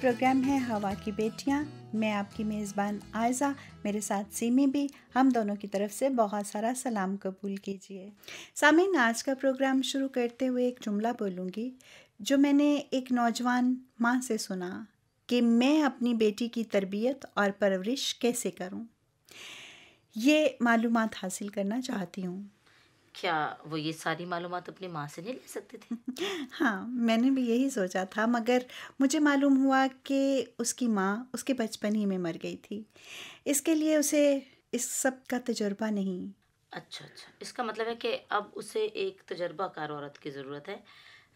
Programme ہے ہوا کی بیٹیاں. میں آپ کی میزبان عائزہ، میرے ساتھ سیمی بھی. ہم دونوں کی طرف سے بہت سارا سلام قبول کیجیے. سامعین، آج کا پروگرام شروع کرتے ہوئے ایک جملہ بولوں گی جو میں نے ایک نوجوان ماں سے سنا کہ میں اپنی بیٹی کی تربیت اور پرورش کیسے کروں. یہ معلومات حاصل کرنا چاہتی ہوں. کیا وہ یہ ساری معلومات اپنی ماں سے نہیں لے سکتے تھے؟ ہاں، میں نے بھی یہی سوچا تھا، مگر مجھے معلوم ہوا کہ اس کی ماں اس کے بچپن ہی میں مر گئی تھی. اس کے لیے اسے اس سب کا تجربہ نہیں. اچھا، اس کا مطلب ہے کہ اب اسے ایک تجربہ کار عورت کی ضرورت ہے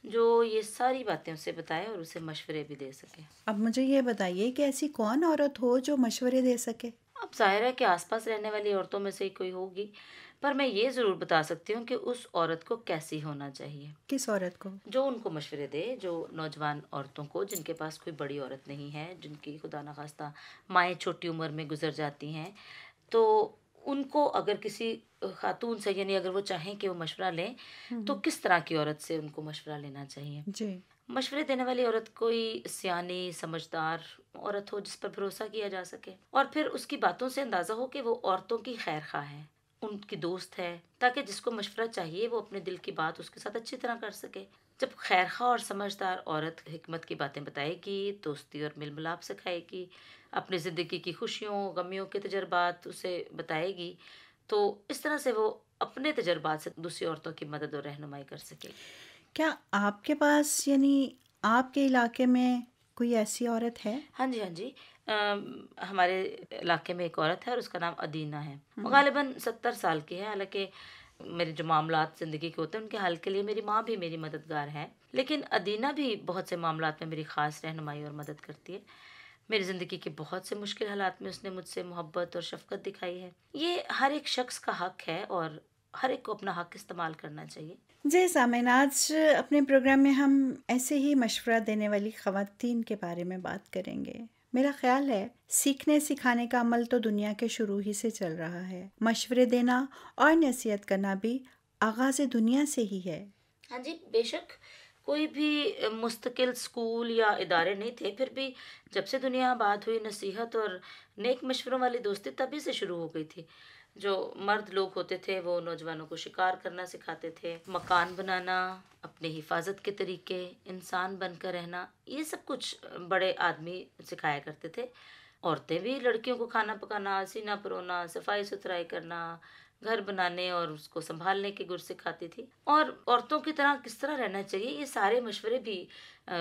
جو یہ ساری باتیں اسے بتائے اور اسے مشورے بھی دے سکے. اب مجھے یہ بتائیے کہ ایسی کون عورت ہو جو مشورے دے سکے؟ اب ظاہر ہے کہ آس پاس رہنے والی عورتوں میں سے ہی کوئی ہوگی، پر میں یہ ضرور بتا سکتی ہوں کہ اس عورت کو کیسی ہونا چاہیے. کس عورت کو؟ جو ان کو مشورے دے، جو نوجوان عورتوں کو جن کے پاس کوئی بڑی عورت نہیں ہے، جن کی خدا نخواستہ مائیں چھوٹی عمر میں گزر جاتی ہیں، تو ان کو اگر کسی خاتون سے، یعنی اگر وہ چاہیں کہ وہ مشورہ لیں تو کس طرح کی عورت سے ان کو مشورہ لینا چاہیے. جی. مشورے دینے والی عورت کوئی سیانی سمجھدار عورت ہو جس پر بھروسہ کیا جا سکے، اور پھر اس کی باتوں سے اندازہ ہو کہ وہ عورتوں کی خیر خواہ ہے، ان کی دوست ہے، تاکہ جس کو مشورہ چاہیے وہ اپنے دل کی بات اس کے ساتھ اچھی طرح کر سکے. جب خیر خواہ اور سمجھدار عورت حکمت کی باتیں بتائے گی، دوستی اور میل ملاپ سکھائے گی، اپنی زندگی کی خوشیوں غمیوں کے تجربات اسے بتائے گی، تو اس طرح سے وہ اپنے تجربات سے دوسری عورتوں کی مدد اور رہنمائی کر سکے. کیا آپ کے پاس، یعنی آپ کے علاقے میں کوئی ایسی عورت ہے؟ ہاں جی. ہمارے علاقے میں ایک عورت ہے اور اس کا نام ادینہ ہے. وہ غالباً 70 سال کی ہے. حالانکہ میرے جو معاملات زندگی کے ہوتے ہیں ان کے حل کے لیے میری ماں بھی میری مددگار ہے، لیکن ادینہ بھی بہت سے معاملات میں میری خاص رہنمائی اور مدد کرتی ہے. میری زندگی کے بہت سے مشکل حالات میں اس نے مجھ سے محبت اور شفقت دکھائی ہے. یہ ہر ایک شخص کا حق ہے اور ہر ایک کو اپنا حق استعمال کرنا چاہیے. جی سامعین، آج اپنے پروگرام میں ہم ایسے ہی مشورہ دینے والی خواتین کے بارے میں بات کریں گے. میرا خیال ہے سیکھنے سکھانے کا عمل تو دنیا کے شروع ہی سے چل رہا ہے. مشورے دینا اور نصیحت کرنا بھی آغاز دنیا سے ہی ہے. ہاں جی، بے شک. کوئی بھی مستقل اسکول یا ادارے نہیں تھے، پھر بھی جب سے دنیا آباد ہوئی نصیحت اور نیک مشوروں والی دوستی تبھی سے شروع ہو گئی تھی. جو مرد لوگ ہوتے تھے وہ نوجوانوں کو شکار کرنا سکھاتے تھے، مکان بنانا، اپنی حفاظت کے طریقے، انسان بن کر رہنا، یہ سب کچھ بڑے آدمی سکھایا کرتے تھے. عورتیں بھی لڑکیوں کو کھانا پکانا، سینا پرونا، صفائی ستھرائی کرنا، گھر بنانے اور اس کو سنبھالنے کے گر سکھاتی تھی. اور عورتوں کی طرح کس طرح رہنا چاہیے، یہ سارے مشورے بھی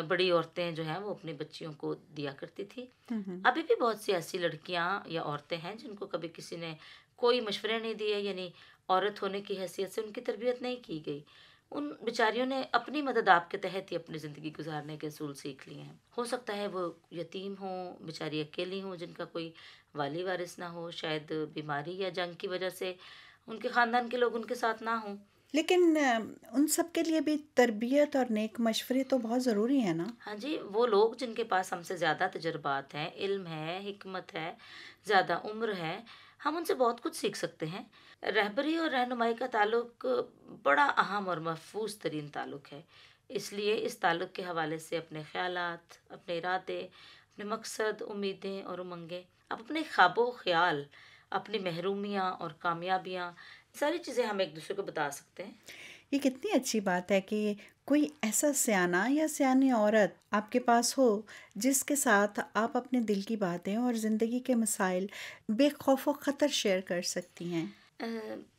بڑی عورتیں جو ہیں وہ اپنی بچیوں کو دیا کرتی تھی. ابھی بھی بہت سی ایسی لڑکیاں یا عورتیں ہیں جن کو کبھی کسی نے کوئی مشورے نہیں دیے، یعنی عورت ہونے کی حیثیت سے ان کی تربیت نہیں کی گئی. ان بیچاریوں نے اپنی مدد آپ کے تحت ہی اپنی زندگی گزارنے کے اصول سیکھ لیے ہیں. ہو سکتا ہے وہ یتیم ہوں، بیچاری اکیلی ہوں، جن کا کوئی والی وارث نہ ہو، شاید بیماری یا جنگ کی وجہ سے ان کے خاندان کے لوگ ان کے ساتھ نہ ہوں. لیکن ان سب کے لیے بھی تربیت اور نیک مشورے تو بہت ضروری ہے نا. ہاں جی، وہ لوگ جن کے پاس ہم سے زیادہ تجربات ہیں، علم ہے، حکمت ہے، زیادہ عمر ہے، ہم ان سے بہت کچھ سیکھ سکتے ہیں. رہبری اور رہنمائی کا تعلق بڑا اہم اور محفوظ ترین تعلق ہے. اس لیے اس تعلق کے حوالے سے اپنے خیالات، اپنے ارادے، اپنے مقصد، امیدیں اور امنگیں، اب اپنے خواب و خیال، اپنی محرومیاں اور کامیابیاں، ساری چیزیں ہم ایک دوسرے کو بتا سکتے ہیں. یہ کتنی اچھی بات ہے کہ کوئی ایسا سیانا یا سیانی عورت آپ کے پاس ہو جس کے ساتھ آپ اپنے دل کی باتیں اور زندگی کے مسائل بے خوف و خطر شیئر کر سکتی ہیں.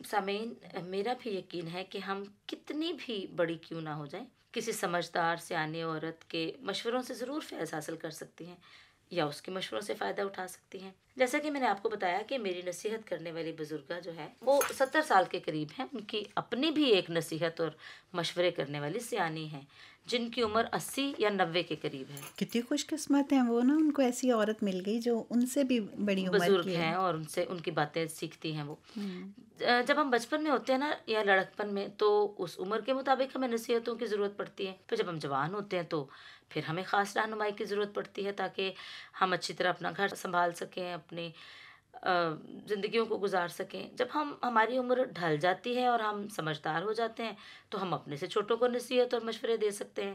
سامعین، میرا بھی یقین ہے کہ ہم کتنی بھی بڑی کیوں نہ ہو جائیں، کسی سمجھدار سیانی عورت کے مشوروں سے ضرور فیض حاصل کر سکتی ہیں یا اس کے مشوروں سے فائدہ اٹھا سکتی ہیں. جیسا کہ میں نے آپ کو بتایا کہ میری نصیحت کرنے والی بزرگہ جو ہے وہ 70 سال کے قریب ہیں. ان کی اپنی بھی ایک نصیحت اور مشورے کرنے والی سیانی ہیں جن کی عمر 80 یا 90 کے قریب ہے. کتنی خوش قسمت ہیں وہ نا، ان کو ایسی عورت مل گئی جو ان سے بھی بڑی عمر بزرگ کی ہیں ہے. اور ان سے ان کی باتیں سیکھتی ہیں وہ. جب ہم بچپن میں ہوتے ہیں نا یا لڑکپن میں، تو اس عمر کے مطابق ہمیں نصیحتوں کی ضرورت پڑتی ہے. پھر جب ہم جوان ہوتے ہیں تو پھر ہمیں خاص رہنمائی کی ضرورت پڑتی ہے تاکہ ہم اچھی طرح اپنا گھر سنبھال سکیں، اپنی زندگیوں کو گزار سکیں. جب ہماری عمر ڈھل جاتی ہے اور ہم سمجھدار ہو جاتے ہیں تو ہم اپنے سے چھوٹوں کو نصیحت اور مشورے دے سکتے ہیں.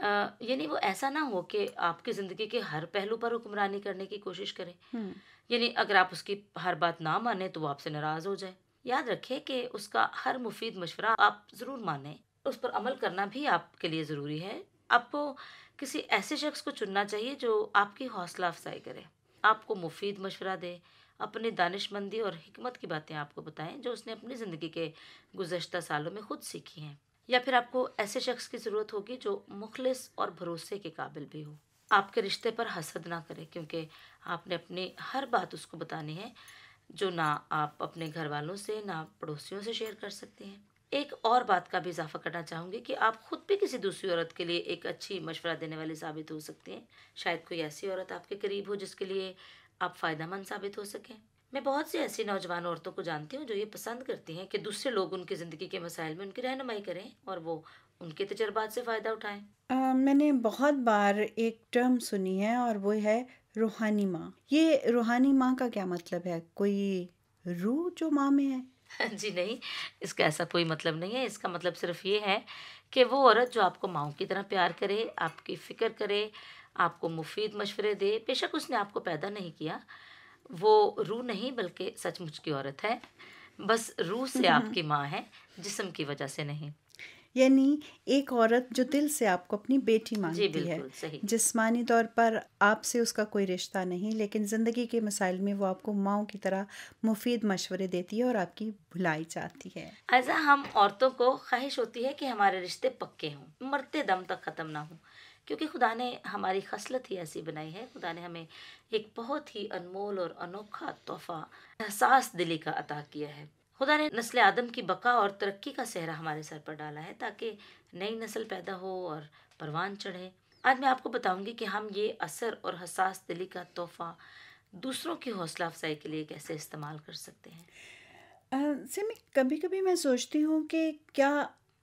یعنی وہ ایسا نہ ہو کہ آپ کی زندگی کے ہر پہلو پر حکمرانی کرنے کی کوشش کرے. ہوں، یعنی اگر آپ اس کی ہر بات نہ مانیں تو وہ آپ سے ناراض ہو جائے. یاد رکھیں کہ اس کا ہر مفید مشورہ آپ ضرور مانیں. اس پر عمل کرنا بھی آپ کے لیے ضروری ہے. آپ کو کسی ایسے شخص کو چننا چاہیے جو آپ کی حوصلہ افزائی کرے، آپ کو مفید مشورہ دے، اپنی دانش مندی اور حکمت کی باتیں آپ کو بتائیں جو اس نے اپنی زندگی کے گزشتہ سالوں میں خود سیکھی ہیں. یا پھر آپ کو ایسے شخص کی ضرورت ہوگی جو مخلص اور بھروسے کے قابل بھی ہو. آپ کے رشتے پر حسد نہ کرے، کیونکہ آپ نے اپنی ہر بات اس کو بتانی ہے جو نہ آپ اپنے گھر والوں سے نہ پڑوسیوں سے شیئر کر سکتے ہیں. ایک اور بات کا بھی اضافہ کرنا چاہوں گی کہ آپ خود بھی کسی دوسری عورت کے لیے ایک اچھی مشورہ دینے والی ثابت ہو سکتی ہیں. شاید کوئی ایسی عورت آپ کے قریب ہو جس کے لیے آپ فائدہ مند ثابت ہو سکیں. میں بہت سی ایسی نوجوان عورتوں کو جانتی ہوں جو یہ پسند کرتی ہیں کہ دوسرے لوگ ان کی زندگی کے مسائل میں ان کی رہنمائی کریں اور وہ ان کے تجربات سے فائدہ اٹھائیں. میں نے بہت بار ایک ٹرم سنی ہے اور وہ ہے روحانی ماں. یہ روحانی ماں کا کیا مطلب ہے؟ کوئی روح جو ماں میں ہے؟ جی نہیں، اس کا ایسا کوئی مطلب نہیں ہے. اس کا مطلب صرف یہ ہے کہ وہ عورت جو آپ کو ماؤں کی طرح پیار کرے، آپ کی فکر کرے، آپ کو مفید مشورے دے. بے شک اس نے آپ کو پیدا نہیں کیا، وہ روح نہیں بلکہ سچ مچ کی عورت ہے. بس روح سے آپ کی ماں ہے، جسم کی وجہ سے نہیں. یعنی ایک عورت جو دل سے آپ کو اپنی بیٹی جی مانگتی ہے، بالکل صحیح. جسمانی طور پر آپ سے اس کا کوئی رشتہ نہیں، لیکن زندگی کے مسائل میں وہ آپ کو ماؤں کی طرح مفید مشورے دیتی ہے اور آپ کی بھلائی چاہتی ہے. ایسا ہم عورتوں کو خواہش ہوتی ہے کہ ہمارے رشتے پکے ہوں، مرتے دم تک ختم نہ ہوں، کیونکہ خدا نے ہماری خصلت ہی ایسی بنائی ہے. خدا نے ہمیں ایک بہت ہی انمول اور انوکھا تحفہ احساس دلی کا عطا کیا ہے. خدا نے نسل آدم کی بقا اور ترقی کا سہرا ہمارے سر پر ڈالا ہے تاکہ نئی نسل پیدا ہو اور پروان چڑھے. آج میں آپ کو بتاؤں گی کہ ہم یہ اثر اور حساس دلی کا تحفہ دوسروں کی حوصلہ افزائی کے لیے کیسے استعمال کر سکتے ہیں. سمی کبھی کبھی میں سوچتی ہوں کہ کیا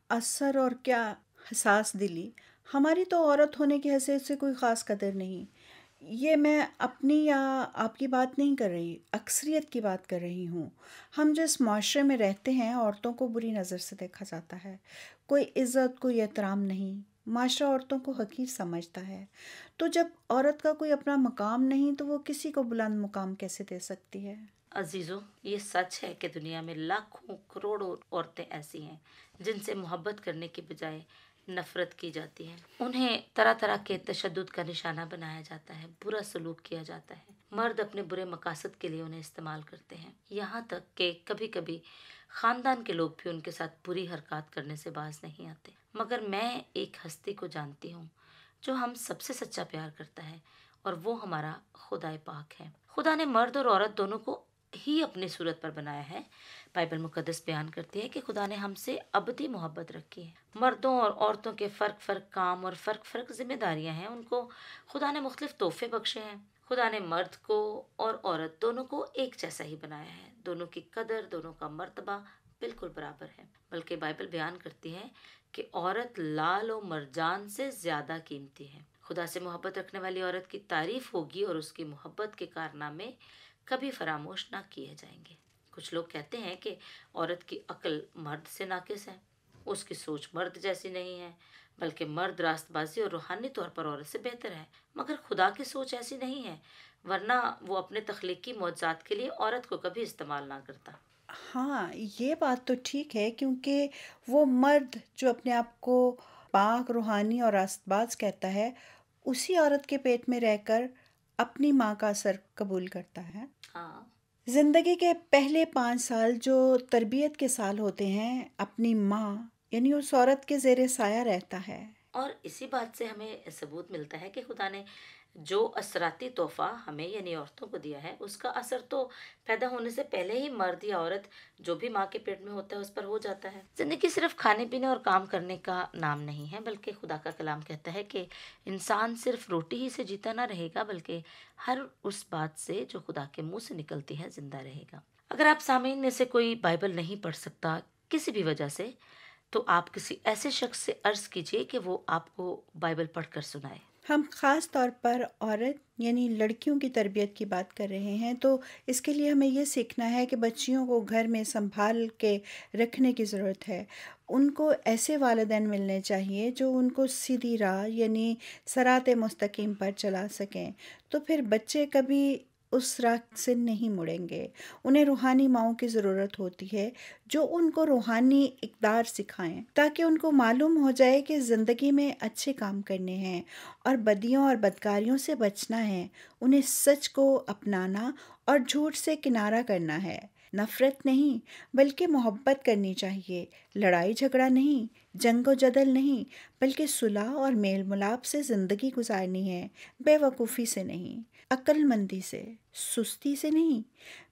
اثر اور کیا حساس دلی ہماری تو عورت ہونے کی حیثیت سے کوئی خاص قدر نہیں. یہ میں اپنی یا آپ کی بات نہیں کر رہی، اکثریت کی بات کر رہی ہوں. ہم جس معاشرے میں رہتے ہیں عورتوں کو بری نظر سے دیکھا جاتا ہے. کوئی عزت کوئی احترام نہیں، معاشرہ عورتوں کو حقیر سمجھتا ہے. تو جب عورت کا کوئی اپنا مقام نہیں تو وہ کسی کو بلند مقام کیسے دے سکتی ہے؟ عزیزوں، یہ سچ ہے کہ دنیا میں لاکھوں کروڑوں عورتیں ایسی ہیں جن سے محبت کرنے کے بجائے نفرت کی جاتی ہے. انہیں طرح طرح کے تشدد کا نشانہ بنایا جاتا ہے، برا سلوک کیا جاتا ہے. مرد اپنے برے مقاصد کے لیے انہیں استعمال کرتے ہیں، یہاں تک کہ کبھی کبھی خاندان کے لوگ بھی ان کے ساتھ بری حرکات کرنے سے باز نہیں آتے. مگر میں ایک ہستی کو جانتی ہوں جو ہم سب سے سچا پیار کرتا ہے، اور وہ ہمارا خدائے پاک ہے. خدا نے مرد اور عورت دونوں کو ہی اپنی صورت پر بنایا ہے. بائبل مقدس بیان کرتی ہے کہ خدا نے ہم سے ابدی محبت رکھی ہے. مردوں اور عورتوں کے فرق فرق کام اور فرق فرق ذمہ داریاں ہیں. ان کو خدا نے مختلف تحفے بخشے ہیں. خدا نے مرد کو اور عورت دونوں کو ایک جیسا ہی بنایا ہے. دونوں کی قدر، دونوں کا مرتبہ بالکل برابر ہے. بلکہ بائبل بیان کرتی ہے کہ عورت لال و مرجان سے زیادہ قیمتی ہے. خدا سے محبت رکھنے والی عورت کی تعریف ہوگی اور اس کی محبت کے کارنامے کبھی فراموش نہ کیے جائیں گے. کچھ لوگ کہتے ہیں کہ عورت کی عقل مرد سے ناقص ہے، اس کی سوچ مرد جیسی نہیں ہے، بلکہ مرد راست بازی اور روحانی طور پر عورت سے بہتر ہے. مگر خدا کی سوچ ایسی نہیں ہے، ورنہ وہ اپنے تخلیقی معجزات کے لیے عورت کو کبھی استعمال نہ کرتا. ہاں، یہ بات تو ٹھیک ہے، کیونکہ وہ مرد جو اپنے آپ کو پاک روحانی اور راست باز کہتا ہے اسی عورت کے پیٹ میں رہ کر اپنی ماں کا اثر قبول کرتا ہے. ہاں، زندگی کے پہلے 5 سال جو تربیت کے سال ہوتے ہیں اپنی ماں یعنی اس عورت کے زیر سایہ رہتا ہے. اور اسی بات سے ہمیں ثبوت ملتا ہے کہ خدا نے جو اثراتی تحفہ ہمیں یعنی عورتوں کو دیا ہے اس کا اثر تو پیدا ہونے سے پہلے ہی مرد یا عورت جو بھی ماں کے پیٹ میں ہوتا ہے اس پر ہو جاتا ہے. زندگی صرف کھانے پینے اور کام کرنے کا نام نہیں ہے، بلکہ خدا کا کلام کہتا ہے کہ انسان صرف روٹی ہی سے جیتا نہ رہے گا بلکہ ہر اس بات سے جو خدا کے منہ سے نکلتی ہے زندہ رہے گا. اگر آپ سامعین میں سے کوئی بائبل نہیں پڑھ سکتا کسی بھی وجہ سے، تو آپ کسی ایسے شخص سے عرض کیجئے کہ وہ آپ کو بائبل پڑھ کر سنائے. ہم خاص طور پر عورت یعنی لڑکیوں کی تربیت کی بات کر رہے ہیں، تو اس کے لیے ہمیں یہ سیکھنا ہے کہ بچیوں کو گھر میں سنبھال کے رکھنے کی ضرورت ہے. ان کو ایسے والدین ملنے چاہیے جو ان کو سیدھی راہ یعنی صراط مستقیم پر چلا سکیں، تو پھر بچے کبھی اس راہ سے نہیں مڑیں گے۔ انہیں روحانی ماؤں کی ضرورت ہوتی ہے جو ان کو روحانی اقدار سکھائیں، تاکہ ان کو معلوم ہو جائے کہ زندگی میں اچھے کام کرنے ہیں اور بدیوں اور بدکاریوں سے بچنا ہے۔ انہیں سچ کو اپنانا اور جھوٹ سے کنارہ کرنا ہے۔ نفرت نہیں بلکہ محبت کرنی چاہیے، لڑائی جھگڑا نہیں، جنگ و جدل نہیں، بلکہ صلح اور میل ملاپ سے زندگی گزارنی ہے، بے وقوفی سے نہیں، عقل مندی سے، سستی سے نہیں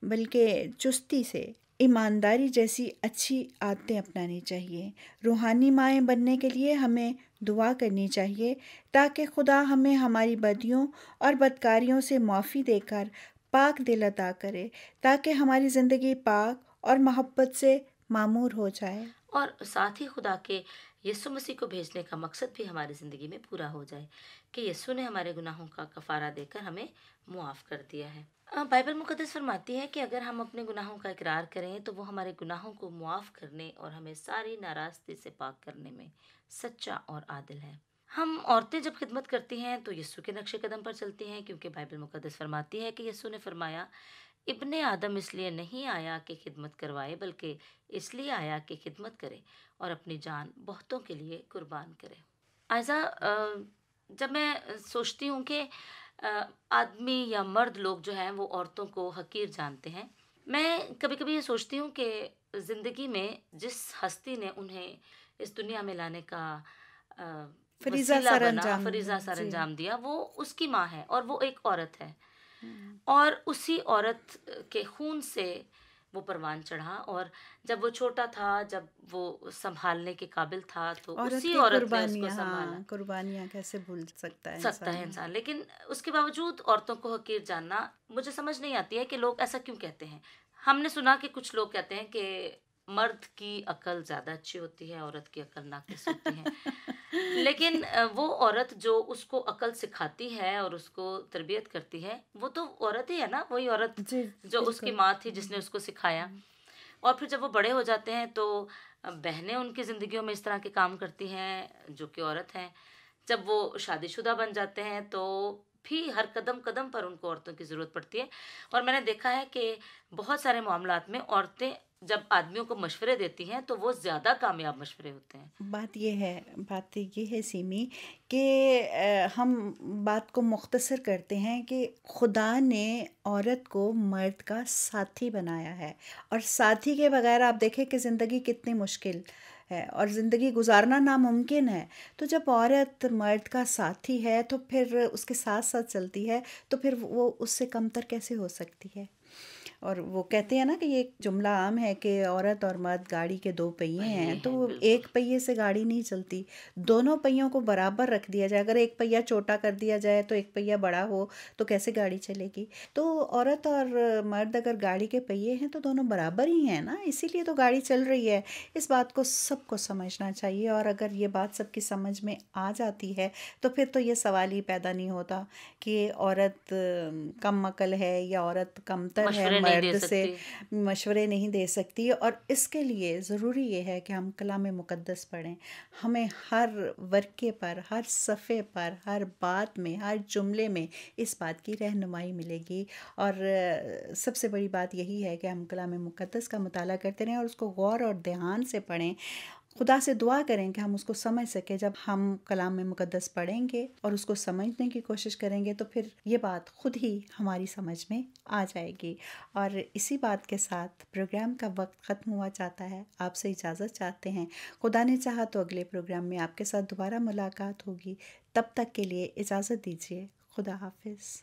بلکہ چستی سے، ایمانداری جیسی اچھی عادتیں اپنانی چاہیے۔ روحانی مائیں بننے کے لیے ہمیں دعا کرنی چاہیے تاکہ خدا ہمیں ہماری بدیوں اور بدکاریوں سے معافی دے کر پاک دل عطا کرے، تاکہ ہماری زندگی پاک اور محبت سے معمور ہو جائے۔ اور ساتھ ہی خدا کے یسوع مسیح کو بھیجنے کا مقصد بھی ہماری زندگی میں پورا ہو جائے کہ یسوع نے ہمارے گناہوں کا کفارہ دے کر ہمیں معاف کر دیا ہے۔ بائبل مقدس فرماتی ہے کہ اگر ہم اپنے گناہوں کا اقرار کریں تو وہ ہمارے گناہوں کو معاف کرنے اور ہمیں ساری ناراستی سے پاک کرنے میں سچا اور عادل ہے۔ ہم عورتیں جب خدمت کرتی ہیں تو یسوع کے نقش قدم پر چلتی ہیں، کیونکہ بائبل مقدس فرماتی ہے کہ یسوع نے فرمایا، ابن آدم اس لیے نہیں آیا کہ خدمت کروائے بلکہ اس لیے آیا کہ خدمت کرے اور اپنی جان بہتوں کے لیے قربان کرے۔ آئزہ، جب میں سوچتی ہوں کہ آدمی یا مرد لوگ جو ہیں وہ عورتوں کو حقیر جانتے ہیں، میں کبھی کبھی یہ سوچتی ہوں کہ زندگی میں جس ہستی نے انہیں اس دنیا میں لانے کا فریضہ وسیلہ سر بنا، انجام فریضہ سر جی۔ انجام دیا، وہ اس کی ماں ہے اور وہ ایک عورت ہے، اور اسی عورت کے خون سے وہ پروان چڑھا، اور جب وہ چھوٹا تھا، جب وہ سنبھالنے کے قابل تھا تو عورت اسی کی عورت نے اس کو قربانیاں، سنبھالا۔ ہاں قربانیاں کیسے بھول سکتا ہے سکتا ہے انسان۔ انسان، لیکن اس کے باوجود عورتوں کو حقیر جاننا مجھے سمجھ نہیں آتی ہے کہ لوگ ایسا کیوں کہتے ہیں۔ ہم نے سنا کہ کچھ لوگ کہتے ہیں کہ مرد کی عقل زیادہ اچھی ہوتی ہے، عورت کی عقل ناقص ہوتی ہے، لیکن وہ عورت جو اس کو عقل سکھاتی ہے اور اس کو تربیت کرتی ہے، وہ تو عورت ہی ہے نا، وہی عورت جی جو اس کی بالکل۔ ماں تھی جس نے اس کو سکھایا۔ اور پھر جب وہ بڑے ہو جاتے ہیں تو بہنیں ان کی زندگیوں میں اس طرح کے کام کرتی ہیں جو کہ عورت ہیں۔ جب وہ شادی شدہ بن جاتے ہیں تو بھی ہر قدم قدم پر ان کو عورتوں کی ضرورت پڑتی ہے، اور میں نے دیکھا ہے کہ بہت سارے معاملات میں عورتیں جب آدمیوں کو مشورے دیتی ہیں تو وہ زیادہ کامیاب مشورے ہوتے ہیں۔ بات یہ ہے سیمی کہ ہم بات کو مختصر کرتے ہیں کہ خدا نے عورت کو مرد کا ساتھی بنایا ہے، اور ساتھی کے بغیر آپ دیکھیں کہ زندگی کتنی مشکل ہے اور زندگی گزارنا ناممکن ہے۔ تو جب عورت مرد کا ساتھی ہے تو پھر اس کے ساتھ ساتھ چلتی ہے تو پھر وہ اس سے کمتر کیسے ہو سکتی ہے؟ اور وہ کہتے ہیں نا کہ یہ ایک جملہ عام ہے کہ عورت اور مرد گاڑی کے دو پہیے ہیں، تو وہ بالکل۔ ایک پہیے سے گاڑی نہیں چلتی، دونوں پہیوں کو برابر رکھ دیا جائے۔ اگر ایک پہیہ چھوٹا کر دیا جائے تو ایک پہیہ بڑا ہو تو کیسے گاڑی چلے گی؟ تو عورت اور مرد اگر گاڑی کے پہیے ہیں تو دونوں برابر ہی ہیں نا، اسی لیے تو گاڑی چل رہی ہے۔ اس بات کو سب کو سمجھنا چاہیے، اور اگر یہ بات سب کی سمجھ میں آ جاتی ہے تو پھر تو یہ سوال ہی پیدا نہیں ہوتا کہ عورت کم عقل ہے یا عورت کمتر ہے، مشورے نہیں دے مرد سے سکتی۔ مشورے نہیں دے سکتی۔ اور اس کے لیے ضروری یہ ہے کہ ہم کلام مقدس پڑھیں۔ ہمیں ہر ورقے پر، ہر صفحے پر، ہر بات میں، ہر جملے میں اس بات کی رہنمائی ملے گی، اور سب سے بڑی بات یہی ہے کہ ہم کلام مقدس کا مطالعہ کرتے رہیں اور اس کو غور اور دھیان سے پڑھیں۔ خدا سے دعا کریں کہ ہم اس کو سمجھ سکیں۔ جب ہم کلام مقدس پڑھیں گے اور اس کو سمجھنے کی کوشش کریں گے تو پھر یہ بات خود ہی ہماری سمجھ میں آ جائے گی۔ اور اسی بات کے ساتھ پروگرام کا وقت ختم ہوا چاہتا ہے، آپ سے اجازت چاہتے ہیں۔ خدا نے چاہا تو اگلے پروگرام میں آپ کے ساتھ دوبارہ ملاقات ہوگی۔ تب تک کے لیے اجازت دیجیے۔ خدا حافظ۔